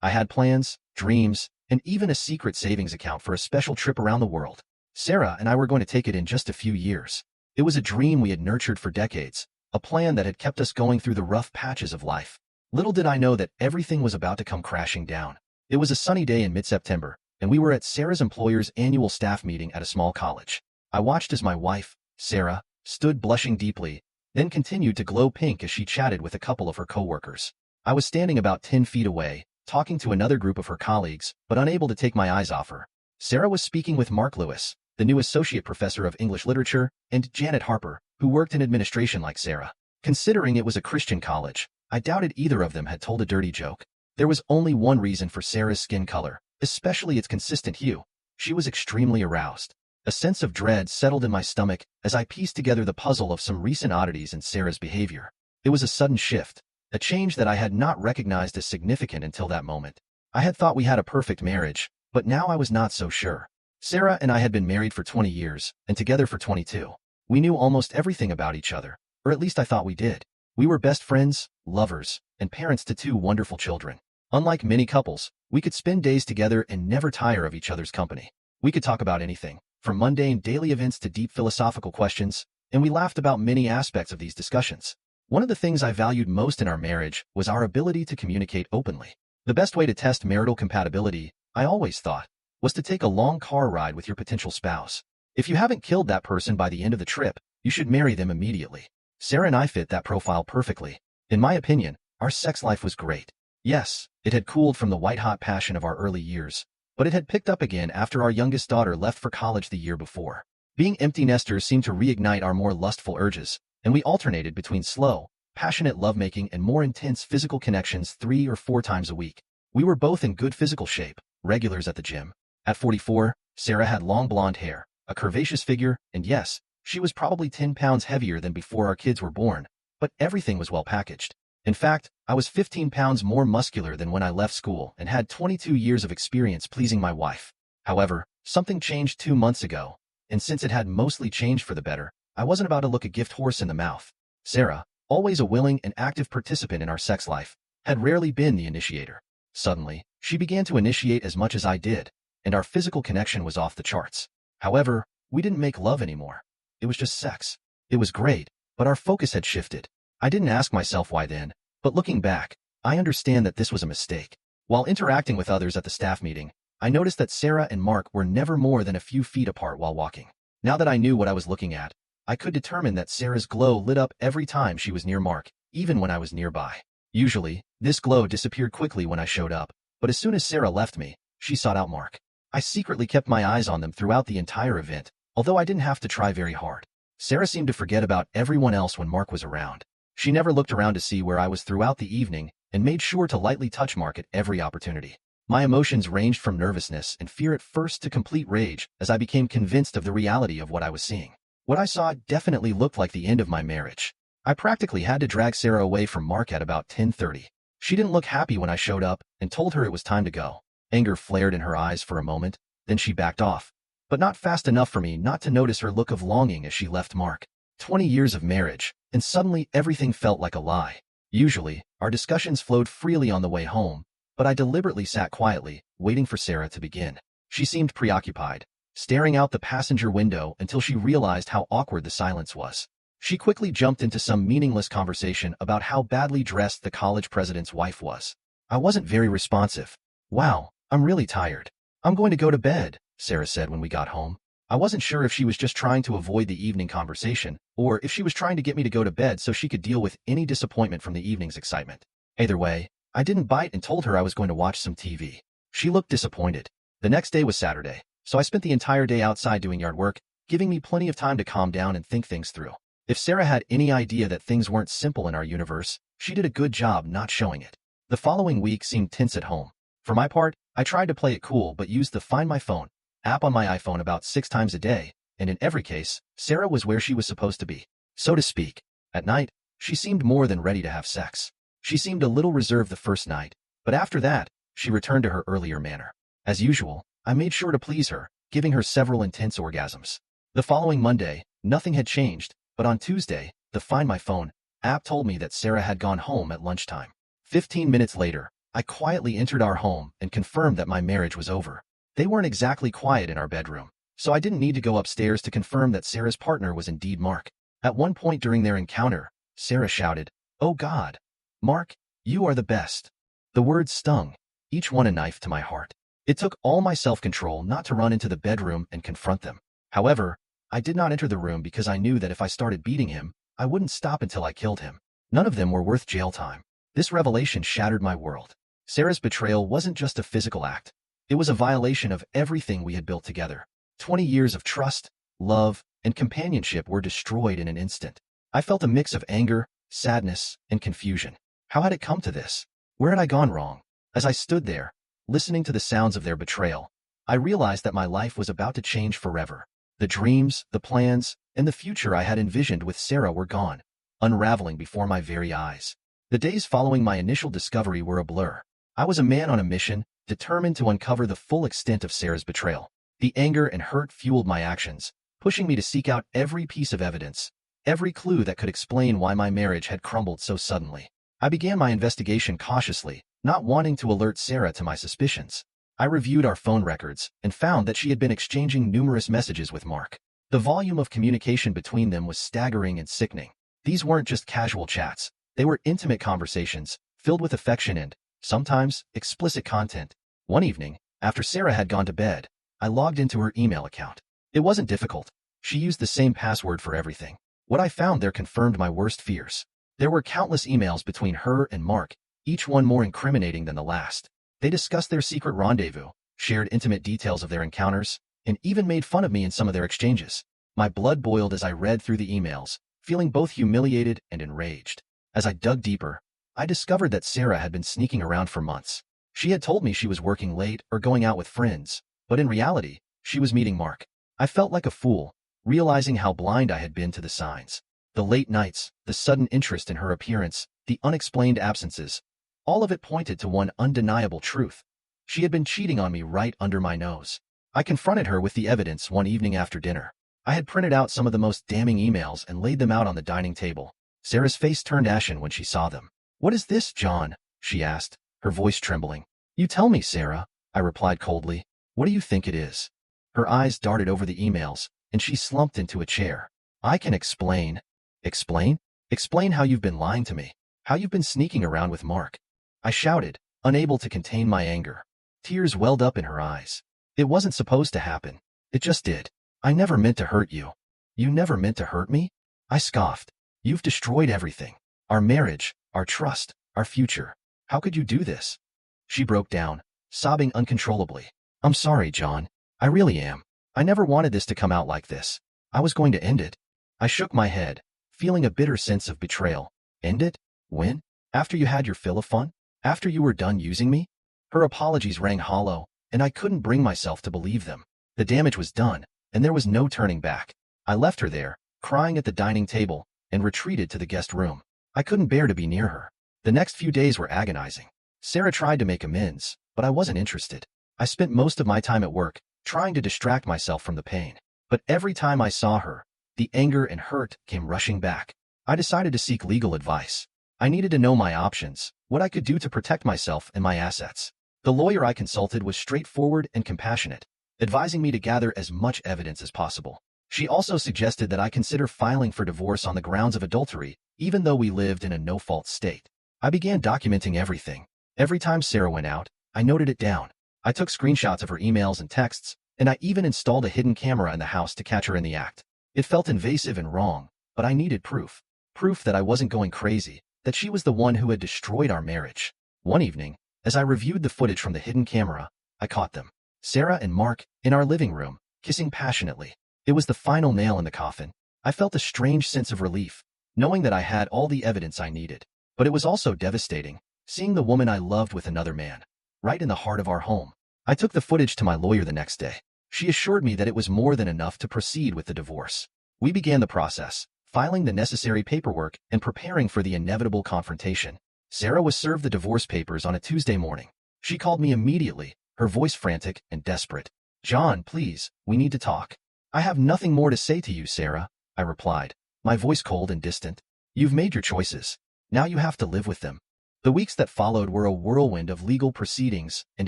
I had plans, dreams, and even a secret savings account for a special trip around the world. Sarah and I were going to take it in just a few years. It was a dream we had nurtured for decades, a plan that had kept us going through the rough patches of life. Little did I know that everything was about to come crashing down. It was a sunny day in mid-September, and we were at Sarah's employer's annual staff meeting at a small college. I watched as my wife, Sarah, stood blushing deeply, then continued to glow pink as she chatted with a couple of her coworkers. I was standing about 10 feet away, talking to another group of her colleagues, but unable to take my eyes off her. Sarah was speaking with Mark Lewis, the new associate professor of English literature, and Janet Harper, who worked in administration like Sarah. Considering it was a Christian college, I doubted either of them had told a dirty joke. There was only one reason for Sarah's skin color, especially its consistent hue. She was extremely aroused. A sense of dread settled in my stomach as I pieced together the puzzle of some recent oddities in Sarah's behavior. It was a sudden shift, a change that I had not recognized as significant until that moment. I had thought we had a perfect marriage, but now I was not so sure. Sarah and I had been married for 20 years, and together for 22. We knew almost everything about each other, or at least I thought we did. We were best friends, lovers, and parents to two wonderful children. Unlike many couples, we could spend days together and never tire of each other's company. We could talk about anything, from mundane daily events to deep philosophical questions, and we laughed about many aspects of these discussions. One of the things I valued most in our marriage was our ability to communicate openly. The best way to test marital compatibility, I always thought, was to take a long car ride with your potential spouse. If you haven't killed that person by the end of the trip, you should marry them immediately. Sarah and I fit that profile perfectly. In my opinion, our sex life was great. Yes, it had cooled from the white-hot passion of our early years, but it had picked up again after our youngest daughter left for college the year before. Being empty nesters seemed to reignite our more lustful urges, and we alternated between slow, passionate lovemaking and more intense physical connections 3 or 4 times a week. We were both in good physical shape, regulars at the gym. At 44, Sarah had long blonde hair, a curvaceous figure, and yes, she was probably 10 pounds heavier than before our kids were born, but everything was well packaged. In fact, I was 15 pounds more muscular than when I left school and had 22 years of experience pleasing my wife. However, something changed 2 months ago, and since it had mostly changed for the better, I wasn't about to look a gift horse in the mouth. Sarah, always a willing and active participant in our sex life, had rarely been the initiator. Suddenly, she began to initiate as much as I did, and our physical connection was off the charts. However, we didn't make love anymore. It was just sex. It was great, but our focus had shifted. I didn't ask myself why then, but looking back, I understand that this was a mistake. While interacting with others at the staff meeting, I noticed that Sarah and Mark were never more than a few feet apart while walking. Now that I knew what I was looking at, I could determine that Sarah's glow lit up every time she was near Mark, even when I was nearby. Usually, this glow disappeared quickly when I showed up, but as soon as Sarah left me, she sought out Mark. I secretly kept my eyes on them throughout the entire event, although I didn't have to try very hard. Sarah seemed to forget about everyone else when Mark was around. She never looked around to see where I was throughout the evening and made sure to lightly touch Mark at every opportunity. My emotions ranged from nervousness and fear at first to complete rage as I became convinced of the reality of what I was seeing. What I saw definitely looked like the end of my marriage. I practically had to drag Sarah away from Mark at about 10:30. She didn't look happy when I showed up and told her it was time to go. Anger flared in her eyes for a moment, then she backed off, but not fast enough for me not to notice her look of longing as she left Mark. 20 years of marriage, and suddenly everything felt like a lie. Usually, our discussions flowed freely on the way home, but I deliberately sat quietly, waiting for Sarah to begin. She seemed preoccupied, staring out the passenger window until she realized how awkward the silence was. She quickly jumped into some meaningless conversation about how badly dressed the college president's wife was. I wasn't very responsive. "Wow, I'm really tired. I'm going to go to bed," Sarah said when we got home. I wasn't sure if she was just trying to avoid the evening conversation, or if she was trying to get me to go to bed so she could deal with any disappointment from the evening's excitement. Either way, I didn't bite and told her I was going to watch some TV. She looked disappointed. The next day was Saturday, so I spent the entire day outside doing yard work, giving me plenty of time to calm down and think things through. If Sarah had any idea that things weren't simple in our universe, she did a good job not showing it. The following week seemed tense at home. For my part, I tried to play it cool but used the Find My Phone app on my iPhone about 6 times a day, and in every case, Sarah was where she was supposed to be, so to speak. At night, she seemed more than ready to have sex. She seemed a little reserved the first night, but after that, she returned to her earlier manner. As usual, I made sure to please her, giving her several intense orgasms. The following Monday, nothing had changed, but on Tuesday, the Find My Phone app told me that Sarah had gone home at lunchtime. 15 minutes later, I quietly entered our home and confirmed that my marriage was over. They weren't exactly quiet in our bedroom, so I didn't need to go upstairs to confirm that Sarah's partner was indeed Mark. At one point during their encounter, Sarah shouted, "Oh God, Mark, you are the best." The words stung, each one a knife to my heart. It took all my self-control not to run into the bedroom and confront them. However, I did not enter the room because I knew that if I started beating him, I wouldn't stop until I killed him. None of them were worth jail time. This revelation shattered my world. Sarah's betrayal wasn't just a physical act. It was a violation of everything we had built together. 20 years of trust, love, and companionship were destroyed in an instant. I felt a mix of anger, sadness, and confusion. How had it come to this? Where had I gone wrong? As I stood there, listening to the sounds of their betrayal, I realized that my life was about to change forever. The dreams, the plans, and the future I had envisioned with Sarah were gone, unraveling before my very eyes. The days following my initial discovery were a blur. I was a man on a mission, determined to uncover the full extent of Sarah's betrayal. The anger and hurt fueled my actions, pushing me to seek out every piece of evidence, every clue that could explain why my marriage had crumbled so suddenly. I began my investigation cautiously, not wanting to alert Sarah to my suspicions. I reviewed our phone records and found that she had been exchanging numerous messages with Mark. The volume of communication between them was staggering and sickening. These weren't just casual chats. They were intimate conversations, filled with affection and, sometimes, explicit content. One evening, after Sarah had gone to bed, I logged into her email account. It wasn't difficult. She used the same password for everything. What I found there confirmed my worst fears. There were countless emails between her and Mark, each one more incriminating than the last. They discussed their secret rendezvous, shared intimate details of their encounters, and even made fun of me in some of their exchanges. My blood boiled as I read through the emails, feeling both humiliated and enraged. As I dug deeper, I discovered that Sarah had been sneaking around for months. She had told me she was working late or going out with friends, but in reality, she was meeting Mark. I felt like a fool, realizing how blind I had been to the signs. The late nights, the sudden interest in her appearance, the unexplained absences, all of it pointed to one undeniable truth. She had been cheating on me right under my nose. I confronted her with the evidence one evening after dinner. I had printed out some of the most damning emails and laid them out on the dining table. Sarah's face turned ashen when she saw them. "What is this, John?" she asked, her voice trembling. "You tell me, Sarah," I replied coldly. "What do you think it is?" Her eyes darted over the emails, and she slumped into a chair. "I can explain." "Explain? Explain how you've been lying to me, how you've been sneaking around with Mark." I shouted, unable to contain my anger. Tears welled up in her eyes. "It wasn't supposed to happen. It just did. I never meant to hurt you." "You never meant to hurt me?" I scoffed. "You've destroyed everything. Our marriage, our trust, our future. How could you do this?" She broke down, sobbing uncontrollably. "I'm sorry, John. I really am. I never wanted this to come out like this. I was going to end it." I shook my head, feeling a bitter sense of betrayal. "End it? When? After you had your fill of fun? After you were done using me?" Her apologies rang hollow, and I couldn't bring myself to believe them. The damage was done, and there was no turning back. I left her there, crying at the dining table, and retreated to the guest room. I couldn't bear to be near her. The next few days were agonizing. Sarah tried to make amends, but I wasn't interested. I spent most of my time at work, trying to distract myself from the pain. But every time I saw her, the anger and hurt came rushing back. I decided to seek legal advice. I needed to know my options, what I could do to protect myself and my assets. The lawyer I consulted was straightforward and compassionate, advising me to gather as much evidence as possible. She also suggested that I consider filing for divorce on the grounds of adultery, even though we lived in a no-fault state. I began documenting everything. Every time Sarah went out, I noted it down. I took screenshots of her emails and texts, and I even installed a hidden camera in the house to catch her in the act. It felt invasive and wrong, but I needed proof. Proof that I wasn't going crazy, that she was the one who had destroyed our marriage. One evening, as I reviewed the footage from the hidden camera, I caught them. Sarah and Mark, in our living room, kissing passionately. It was the final nail in the coffin. I felt a strange sense of relief, knowing that I had all the evidence I needed. But it was also devastating, seeing the woman I loved with another man, right in the heart of our home. I took the footage to my lawyer the next day. She assured me that it was more than enough to proceed with the divorce. We began the process, filing the necessary paperwork and preparing for the inevitable confrontation. Sarah was served the divorce papers on a Tuesday morning. She called me immediately, her voice frantic and desperate. "John, please, we need to talk." "I have nothing more to say to you, Sarah," I replied, my voice cold and distant. "You've made your choices. Now you have to live with them." The weeks that followed were a whirlwind of legal proceedings and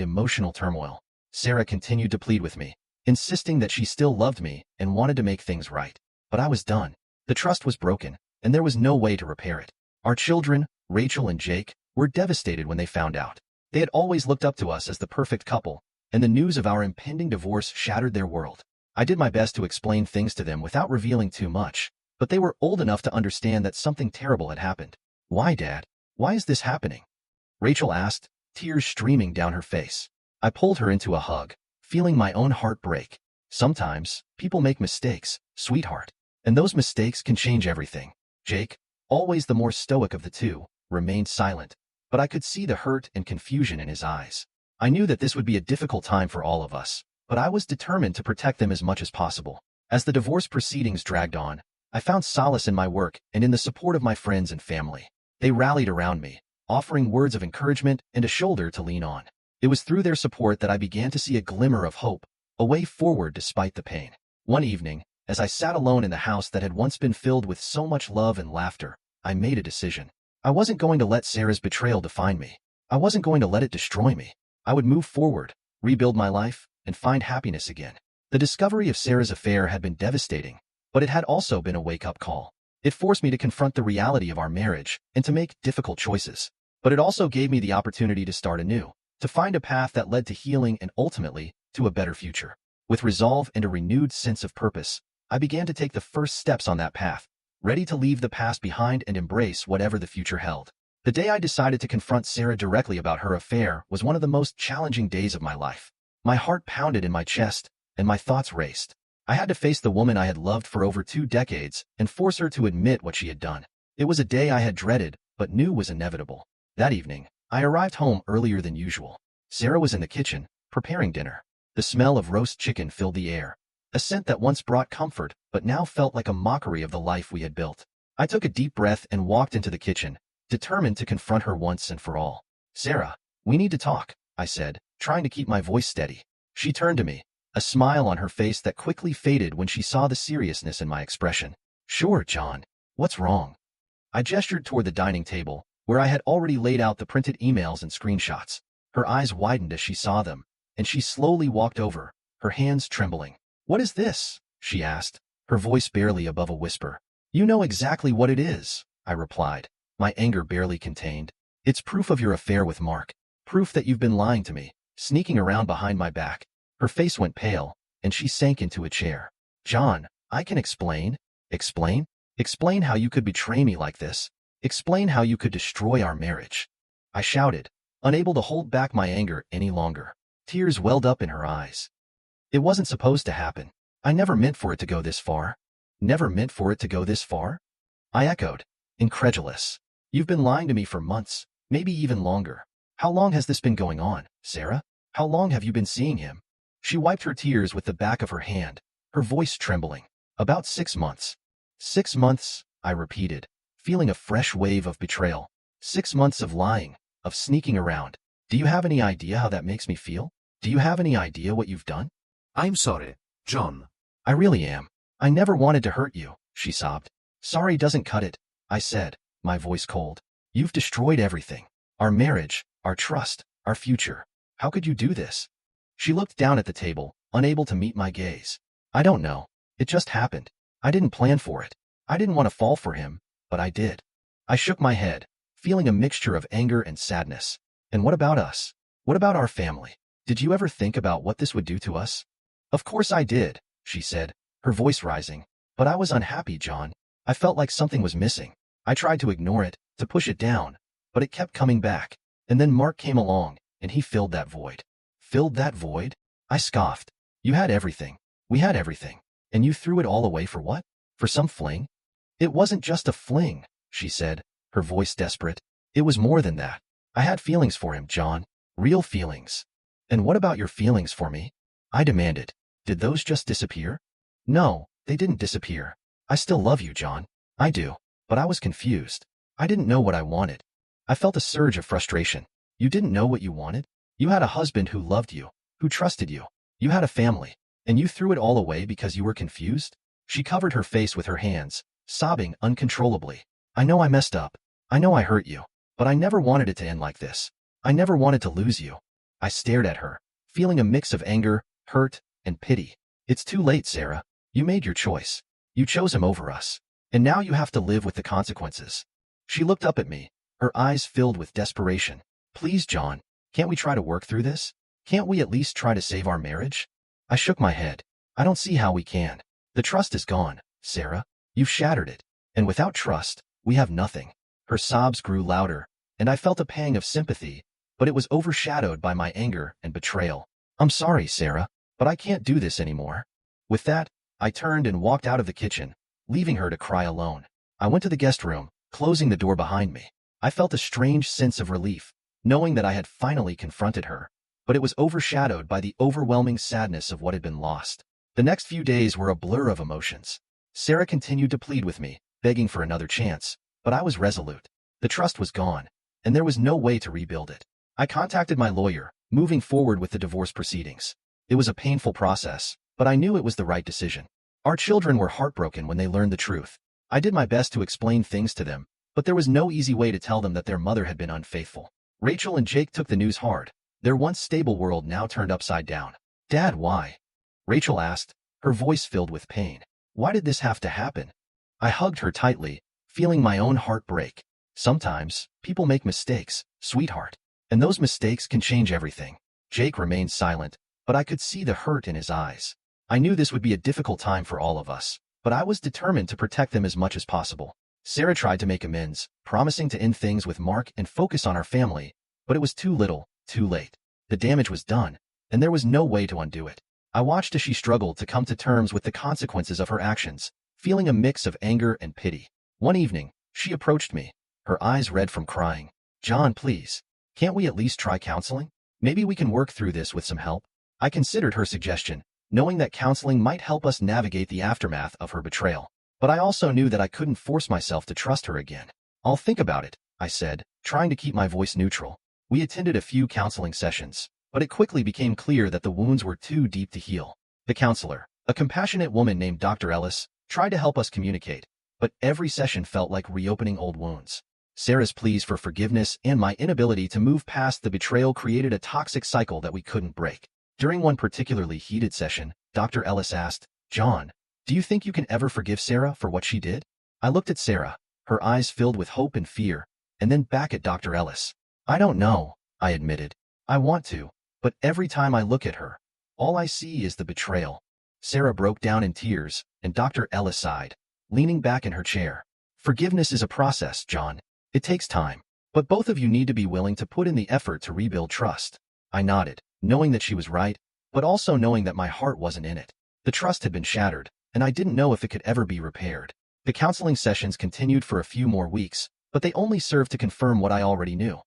emotional turmoil. Sarah continued to plead with me, insisting that she still loved me and wanted to make things right. But I was done. The trust was broken, and there was no way to repair it. Our children, Rachel and Jake, were devastated when they found out. They had always looked up to us as the perfect couple, and the news of our impending divorce shattered their world. I did my best to explain things to them without revealing too much, but they were old enough to understand that something terrible had happened. "Why, Dad? Why is this happening?" Rachel asked, tears streaming down her face. I pulled her into a hug, feeling my own heart break. "Sometimes, people make mistakes, sweetheart, and those mistakes can change everything." Jake, always the more stoic of the two, remained silent, but I could see the hurt and confusion in his eyes. I knew that this would be a difficult time for all of us, but I was determined to protect them as much as possible. As the divorce proceedings dragged on, I found solace in my work and in the support of my friends and family. They rallied around me, offering words of encouragement and a shoulder to lean on. It was through their support that I began to see a glimmer of hope, a way forward despite the pain. One evening, as I sat alone in the house that had once been filled with so much love and laughter, I made a decision. I wasn't going to let Sarah's betrayal define me. I wasn't going to let it destroy me. I would move forward, rebuild my life, and find happiness again. The discovery of Sarah's affair had been devastating, but it had also been a wake-up call. It forced me to confront the reality of our marriage and to make difficult choices. But it also gave me the opportunity to start anew, to find a path that led to healing and ultimately to a better future. With resolve and a renewed sense of purpose, I began to take the first steps on that path, ready to leave the past behind and embrace whatever the future held. The day I decided to confront Sarah directly about her affair was one of the most challenging days of my life. My heart pounded in my chest, and my thoughts raced. I had to face the woman I had loved for over 2 decades and force her to admit what she had done. It was a day I had dreaded, but knew was inevitable. That evening, I arrived home earlier than usual. Sarah was in the kitchen, preparing dinner. The smell of roast chicken filled the air, a scent that once brought comfort but now felt like a mockery of the life we had built. I took a deep breath and walked into the kitchen, determined to confront her once and for all. "Sarah, we need to talk," I said, trying to keep my voice steady. She turned to me, a smile on her face that quickly faded when she saw the seriousness in my expression. "Sure, John. What's wrong?" I gestured toward the dining table, where I had already laid out the printed emails and screenshots. Her eyes widened as she saw them, and she slowly walked over, her hands trembling. "What is this?" she asked, her voice barely above a whisper. "You know exactly what it is," I replied, my anger barely contained. "It's proof of your affair with Mark. Proof that you've been lying to me, sneaking around behind my back." Her face went pale, and she sank into a chair. "John, I can explain." "Explain? Explain how you could betray me like this. Explain how you could destroy our marriage," I shouted, unable to hold back my anger any longer. Tears welled up in her eyes. "It wasn't supposed to happen. I never meant for it to go this far." "Never meant for it to go this far?" I echoed, incredulous. "You've been lying to me for months, maybe even longer. How long has this been going on, Sarah? How long have you been seeing him?" She wiped her tears with the back of her hand, her voice trembling. "About 6 months." 6 months, I repeated, feeling a fresh wave of betrayal. 6 months of lying, of sneaking around. Do you have any idea how that makes me feel? Do you have any idea what you've done? "I'm sorry, John." "I really am. I never wanted to hurt you," she sobbed. "Sorry doesn't cut it," I said, my voice cold. "You've destroyed everything. Our marriage, our trust, our future. How could you do this?" She looked down at the table, unable to meet my gaze. "I don't know. It just happened. I didn't plan for it. I didn't want to fall for him, but I did." I shook my head, feeling a mixture of anger and sadness. "And what about us? What about our family? Did you ever think about what this would do to us?" "Of course I did," she said, her voice rising. "But I was unhappy, John. I felt like something was missing. I tried to ignore it, to push it down, but it kept coming back. And then Mark came along, and he filled that void." "Filled that void?" I scoffed. "You had everything. We had everything. And you threw it all away for what? For some fling?" "It wasn't just a fling," she said, her voice desperate. "It was more than that. I had feelings for him, John. Real feelings." "And what about your feelings for me?" I demanded. "Did those just disappear?" "No, they didn't disappear. I still love you, John. I do. But I was confused. I didn't know what I wanted." I felt a surge of frustration. "You didn't know what you wanted? You had a husband who loved you, who trusted you. You had a family, and you threw it all away because you were confused?" She covered her face with her hands, sobbing uncontrollably. "I know I messed up. I know I hurt you. But I never wanted it to end like this. I never wanted to lose you. I stared at her, feeling a mix of anger, hurt, and pity. It's too late, Sarah. You made your choice. You chose him over us. And now you have to live with the consequences. She looked up at me, her eyes filled with desperation. Please, John, can't we try to work through this? Can't we at least try to save our marriage? I shook my head. I don't see how we can. The trust is gone, Sarah. You've shattered it. And without trust, we have nothing. Her sobs grew louder, and I felt a pang of sympathy, but it was overshadowed by my anger and betrayal. I'm sorry, Sarah, but I can't do this anymore. With that, I turned and walked out of the kitchen, leaving her to cry alone. I went to the guest room, closing the door behind me. I felt a strange sense of relief, knowing that I had finally confronted her, but it was overshadowed by the overwhelming sadness of what had been lost. The next few days were a blur of emotions. Sarah continued to plead with me, begging for another chance, but I was resolute. The trust was gone, and there was no way to rebuild it. I contacted my lawyer, moving forward with the divorce proceedings. It was a painful process, but I knew it was the right decision. Our children were heartbroken when they learned the truth. I did my best to explain things to them, but there was no easy way to tell them that their mother had been unfaithful. Rachel and Jake took the news hard. Their once stable world now turned upside down. Dad, why? Rachel asked, her voice filled with pain. Why did this have to happen? I hugged her tightly, feeling my own heart break. Sometimes, people make mistakes, sweetheart, and those mistakes can change everything. Jake remained silent, but I could see the hurt in his eyes. I knew this would be a difficult time for all of us, but I was determined to protect them as much as possible. Sarah tried to make amends, promising to end things with Mark and focus on our family, but it was too little, too late. The damage was done, and there was no way to undo it. I watched as she struggled to come to terms with the consequences of her actions, feeling a mix of anger and pity. One evening, she approached me, her eyes red from crying. John, please, can't we at least try counseling? Maybe we can work through this with some help. I considered her suggestion, knowing that counseling might help us navigate the aftermath of her betrayal. But I also knew that I couldn't force myself to trust her again. I'll think about it, I said, trying to keep my voice neutral. We attended a few counseling sessions, but it quickly became clear that the wounds were too deep to heal. The counselor, a compassionate woman named Dr. Ellis, tried to help us communicate, but every session felt like reopening old wounds. Sarah's pleas for forgiveness and my inability to move past the betrayal created a toxic cycle that we couldn't break. During one particularly heated session, Dr. Ellis asked, John, do you think you can ever forgive Sarah for what she did? I looked at Sarah, her eyes filled with hope and fear, and then back at Dr. Ellis. I don't know, I admitted. I want to, but every time I look at her, all I see is the betrayal. Sarah broke down in tears, and Dr. Ellis sighed, leaning back in her chair. Forgiveness is a process, John. It takes time, but both of you need to be willing to put in the effort to rebuild trust. I nodded, knowing that she was right, but also knowing that my heart wasn't in it. The trust had been shattered, and I didn't know if it could ever be repaired. The counseling sessions continued for a few more weeks, but they only served to confirm what I already knew.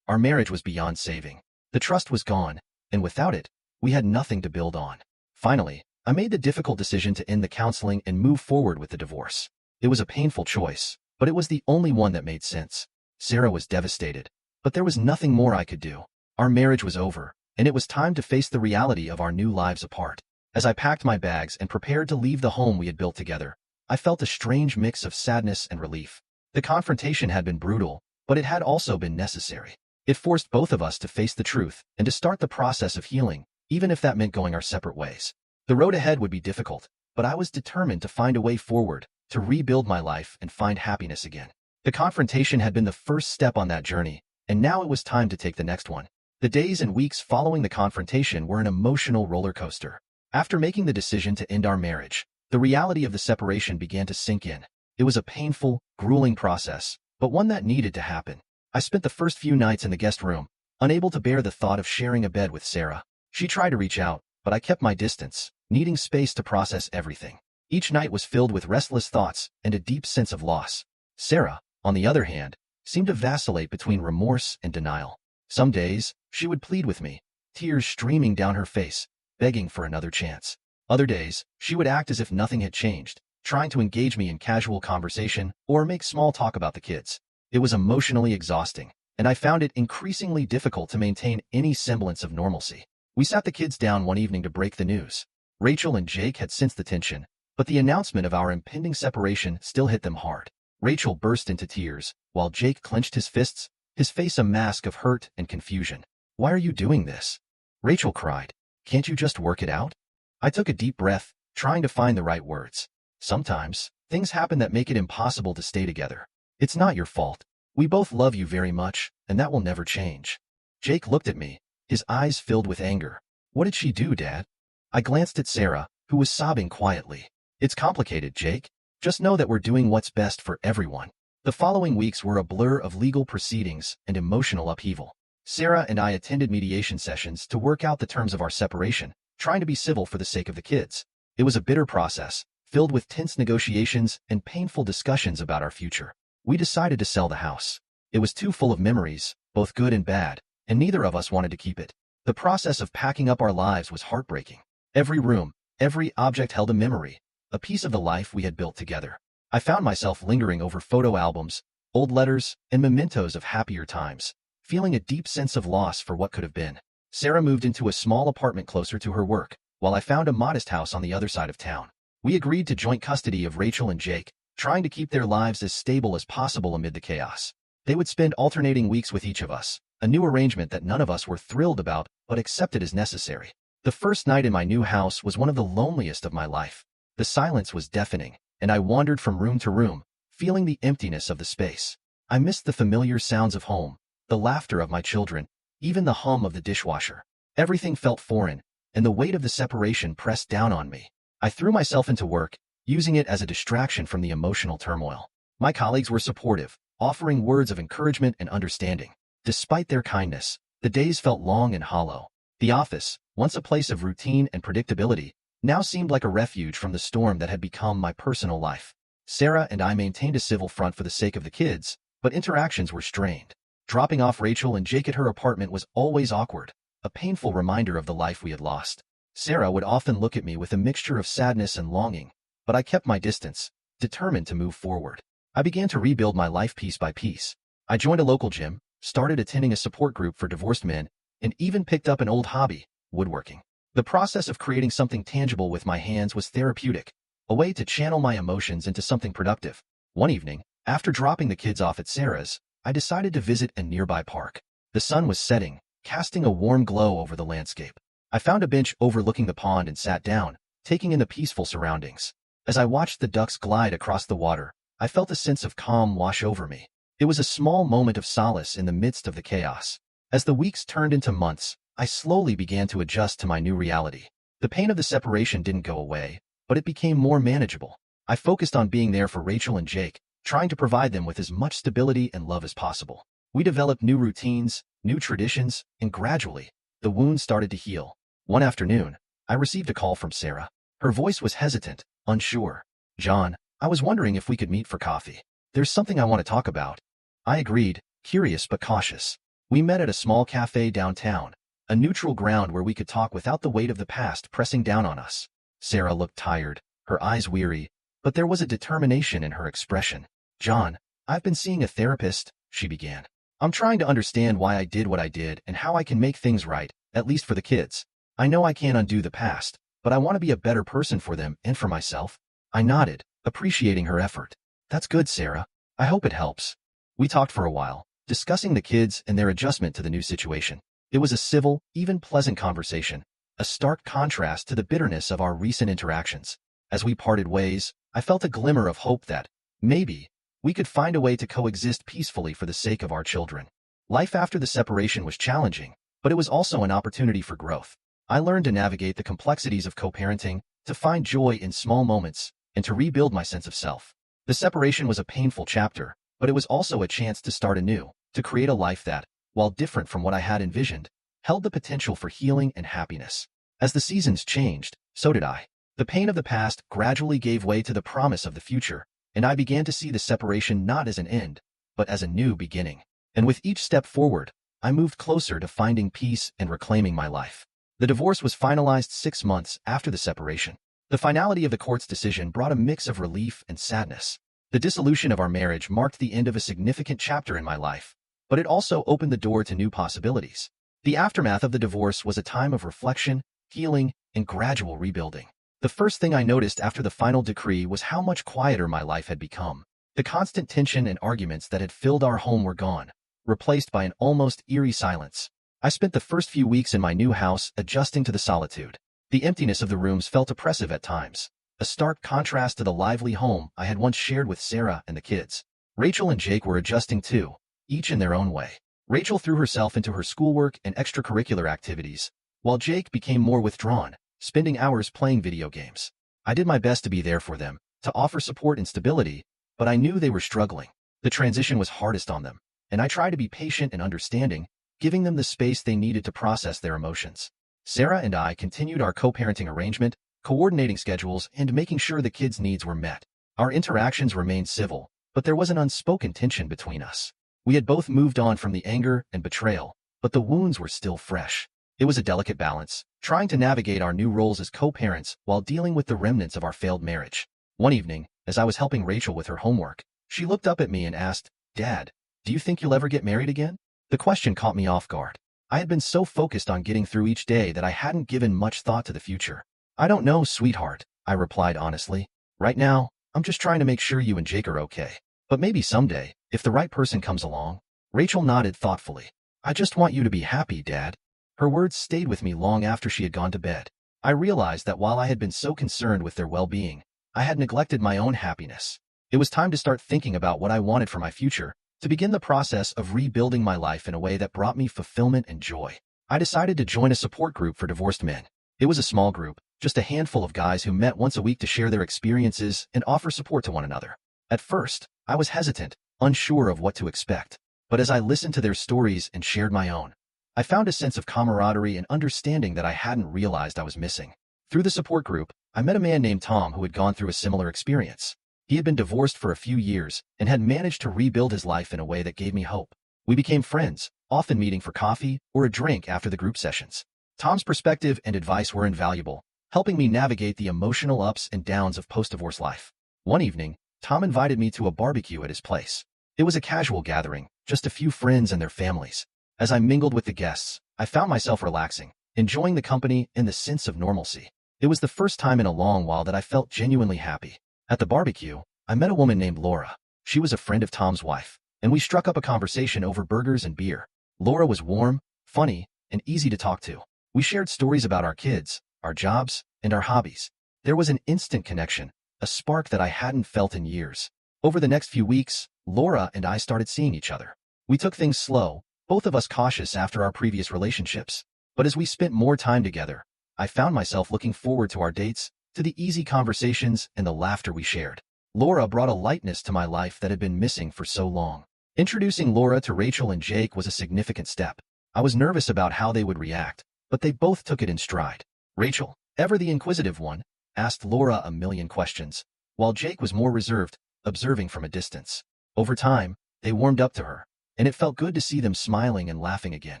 Our marriage was beyond saving. The trust was gone, and without it, we had nothing to build on. Finally, I made the difficult decision to end the counseling and move forward with the divorce. It was a painful choice, but it was the only one that made sense. Sarah was devastated, but there was nothing more I could do. Our marriage was over, and it was time to face the reality of our new lives apart. As I packed my bags and prepared to leave the home we had built together, I felt a strange mix of sadness and relief. The confrontation had been brutal, but it had also been necessary. It forced both of us to face the truth and to start the process of healing, even if that meant going our separate ways. The road ahead would be difficult, but I was determined to find a way forward, to rebuild my life and find happiness again. The confrontation had been the first step on that journey, and now it was time to take the next one. The days and weeks following the confrontation were an emotional roller coaster. After making the decision to end our marriage, the reality of the separation began to sink in. It was a painful, grueling process, but one that needed to happen. I spent the first few nights in the guest room, unable to bear the thought of sharing a bed with Sarah. She tried to reach out, but I kept my distance, needing space to process everything. Each night was filled with restless thoughts and a deep sense of loss. Sarah, on the other hand, seemed to vacillate between remorse and denial. Some days, she would plead with me, tears streaming down her face, begging for another chance. Other days, she would act as if nothing had changed, trying to engage me in casual conversation or make small talk about the kids. It was emotionally exhausting, and I found it increasingly difficult to maintain any semblance of normalcy. We sat the kids down one evening to break the news. Rachel and Jake had sensed the tension, but the announcement of our impending separation still hit them hard. Rachel burst into tears, while Jake clenched his fists, his face a mask of hurt and confusion. "Why are you doing this?" Rachel cried. "Can't you just work it out?" I took a deep breath, trying to find the right words. "Sometimes, things happen that make it impossible to stay together. It's not your fault. We both love you very much, and that will never change." Jake looked at me, his eyes filled with anger. "What did she do, Dad?" I glanced at Sarah, who was sobbing quietly. "It's complicated, Jake. Just know that we're doing what's best for everyone." The following weeks were a blur of legal proceedings and emotional upheaval. Sarah and I attended mediation sessions to work out the terms of our separation, trying to be civil for the sake of the kids. It was a bitter process, filled with tense negotiations and painful discussions about our future. We decided to sell the house. It was too full of memories, both good and bad, and neither of us wanted to keep it. The process of packing up our lives was heartbreaking. Every room, every object held a memory, a piece of the life we had built together. I found myself lingering over photo albums, old letters, and mementos of happier times, feeling a deep sense of loss for what could have been. Sarah moved into a small apartment closer to her work, while I found a modest house on the other side of town. We agreed to joint custody of Rachel and Jake, trying to keep their lives as stable as possible amid the chaos. They would spend alternating weeks with each of us, a new arrangement that none of us were thrilled about but accepted as necessary. The first night in my new house was one of the loneliest of my life. The silence was deafening, and I wandered from room to room, feeling the emptiness of the space. I missed the familiar sounds of home, the laughter of my children, even the hum of the dishwasher. Everything felt foreign, and the weight of the separation pressed down on me. I threw myself into work, using it as a distraction from the emotional turmoil. My colleagues were supportive, offering words of encouragement and understanding. Despite their kindness, the days felt long and hollow. The office, once a place of routine and predictability, now seemed like a refuge from the storm that had become my personal life. Sarah and I maintained a civil front for the sake of the kids, but interactions were strained. Dropping off Rachel and Jake at her apartment was always awkward, a painful reminder of the life we had lost. Sarah would often look at me with a mixture of sadness and longing, but I kept my distance, determined to move forward. I began to rebuild my life piece by piece. I joined a local gym, started attending a support group for divorced men, and even picked up an old hobby, woodworking. The process of creating something tangible with my hands was therapeutic, a way to channel my emotions into something productive. One evening, after dropping the kids off at Sarah's, I decided to visit a nearby park. The sun was setting, casting a warm glow over the landscape. I found a bench overlooking the pond and sat down, taking in the peaceful surroundings. As I watched the ducks glide across the water, I felt a sense of calm wash over me. It was a small moment of solace in the midst of the chaos. As the weeks turned into months, I slowly began to adjust to my new reality. The pain of the separation didn't go away, but it became more manageable. I focused on being there for Rachel and Jake, trying to provide them with as much stability and love as possible. We developed new routines, new traditions, and gradually, the wound started to heal. One afternoon, I received a call from Sarah. Her voice was hesitant, unsure. "John, I was wondering if we could meet for coffee. There's something I want to talk about." I agreed, curious but cautious. We met at a small cafe downtown, a neutral ground where we could talk without the weight of the past pressing down on us. Sarah looked tired, her eyes weary, but there was a determination in her expression. "John, I've been seeing a therapist," she began. "I'm trying to understand why I did what I did and how I can make things right, at least for the kids. I know I can't undo the past, but I want to be a better person for them and for myself." I nodded, appreciating her effort. "That's good, Sarah. I hope it helps." We talked for a while, discussing the kids and their adjustment to the new situation. It was a civil, even pleasant conversation, a stark contrast to the bitterness of our recent interactions. As we parted ways, I felt a glimmer of hope that, maybe, we could find a way to coexist peacefully for the sake of our children. Life after the separation was challenging, but it was also an opportunity for growth. I learned to navigate the complexities of co-parenting, to find joy in small moments, and to rebuild my sense of self. The separation was a painful chapter, but it was also a chance to start anew, to create a life that, while different from what I had envisioned, held the potential for healing and happiness. As the seasons changed, so did I. The pain of the past gradually gave way to the promise of the future, and I began to see the separation not as an end, but as a new beginning. And with each step forward, I moved closer to finding peace and reclaiming my life. The divorce was finalized 6 months after the separation. The finality of the court's decision brought a mix of relief and sadness. The dissolution of our marriage marked the end of a significant chapter in my life, but it also opened the door to new possibilities. The aftermath of the divorce was a time of reflection, healing, and gradual rebuilding. The first thing I noticed after the final decree was how much quieter my life had become. The constant tension and arguments that had filled our home were gone. replaced by an almost eerie silence. I spent the first few weeks in my new house adjusting to the solitude. The emptiness of the rooms felt oppressive at times, a stark contrast to the lively home I had once shared with Sarah and the kids. Rachel and Jake were adjusting too, each in their own way. Rachel threw herself into her schoolwork and extracurricular activities, while Jake became more withdrawn, spending hours playing video games. I did my best to be there for them, to offer support and stability, but I knew they were struggling. The transition was hardest on them, and I tried to be patient and understanding, giving them the space they needed to process their emotions. Sarah and I continued our co-parenting arrangement, coordinating schedules and making sure the kids' needs were met. Our interactions remained civil, but there was an unspoken tension between us. We had both moved on from the anger and betrayal, but the wounds were still fresh. It was a delicate balance, trying to navigate our new roles as co-parents while dealing with the remnants of our failed marriage. One evening, as I was helping Rachel with her homework, she looked up at me and asked, "Dad, do you think you'll ever get married again?" The question caught me off guard. I had been so focused on getting through each day that I hadn't given much thought to the future. "I don't know, sweetheart," I replied honestly. "Right now, I'm just trying to make sure you and Jake are okay. But maybe someday, if the right person comes along." Rachel nodded thoughtfully. "I just want you to be happy, Dad." Her words stayed with me long after she had gone to bed. I realized that while I had been so concerned with their well-being, I had neglected my own happiness. It was time to start thinking about what I wanted for my future, to begin the process of rebuilding my life in a way that brought me fulfillment and joy. I decided to join a support group for divorced men. It was a small group, just a handful of guys who met once a week to share their experiences and offer support to one another. At first, I was hesitant, unsure of what to expect. But as I listened to their stories and shared my own, I found a sense of camaraderie and understanding that I hadn't realized I was missing. Through the support group, I met a man named Tom who had gone through a similar experience. He had been divorced for a few years and had managed to rebuild his life in a way that gave me hope. We became friends, often meeting for coffee or a drink after the group sessions. Tom's perspective and advice were invaluable, helping me navigate the emotional ups and downs of post-divorce life. One evening, Tom invited me to a barbecue at his place. It was a casual gathering, just a few friends and their families. As I mingled with the guests, I found myself relaxing, enjoying the company and the sense of normalcy. It was the first time in a long while that I felt genuinely happy. At the barbecue, I met a woman named Laura. She was a friend of Tom's wife, and we struck up a conversation over burgers and beer. Laura was warm, funny, and easy to talk to. We shared stories about our kids, our jobs, and our hobbies. There was an instant connection, a spark that I hadn't felt in years. Over the next few weeks, Laura and I started seeing each other. We took things slow, both of us cautious after our previous relationships. But as we spent more time together, I found myself looking forward to our dates, to the easy conversations and the laughter we shared. Laura brought a lightness to my life that had been missing for so long. Introducing Laura to Rachel and Jake was a significant step. I was nervous about how they would react, but they both took it in stride. Rachel, ever the inquisitive one, asked Laura a million questions, while Jake was more reserved, observing from a distance. Over time, they warmed up to her, and it felt good to see them smiling and laughing again.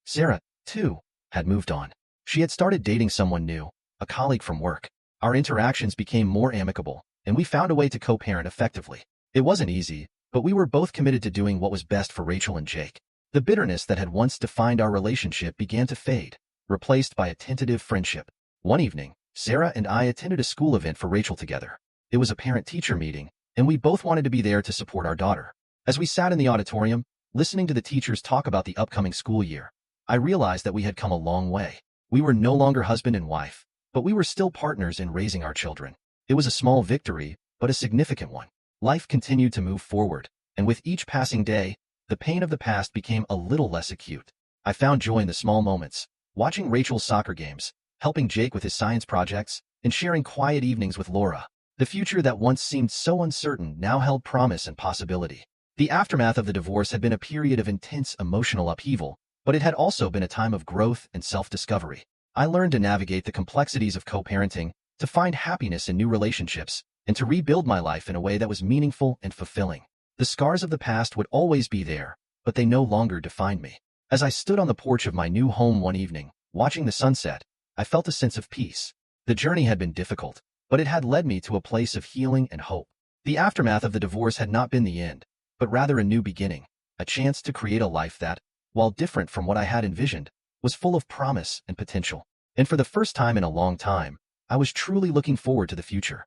Sarah, too, had moved on. She had started dating someone new, a colleague from work. Our interactions became more amicable, and we found a way to co-parent effectively. It wasn't easy, but we were both committed to doing what was best for Rachel and Jake. The bitterness that had once defined our relationship began to fade, replaced by a tentative friendship. One evening, Sarah and I attended a school event for Rachel together. It was a parent-teacher meeting, and we both wanted to be there to support our daughter. As we sat in the auditorium, listening to the teachers talk about the upcoming school year, I realized that we had come a long way. We were no longer husband and wife, but we were still partners in raising our children. It was a small victory, but a significant one. Life continued to move forward, and with each passing day, the pain of the past became a little less acute. I found joy in the small moments, watching Rachel's soccer games, helping Jake with his science projects, and sharing quiet evenings with Laura. The future that once seemed so uncertain now held promise and possibility. The aftermath of the divorce had been a period of intense emotional upheaval, but it had also been a time of growth and self-discovery. I learned to navigate the complexities of co-parenting, to find happiness in new relationships, and to rebuild my life in a way that was meaningful and fulfilling. The scars of the past would always be there, but they no longer defined me. As I stood on the porch of my new home one evening, watching the sunset, I felt a sense of peace. The journey had been difficult, but it had led me to a place of healing and hope. The aftermath of the divorce had not been the end, but rather a new beginning, a chance to create a life that, while different from what I had envisioned, was full of promise and potential. And for the first time in a long time, I was truly looking forward to the future.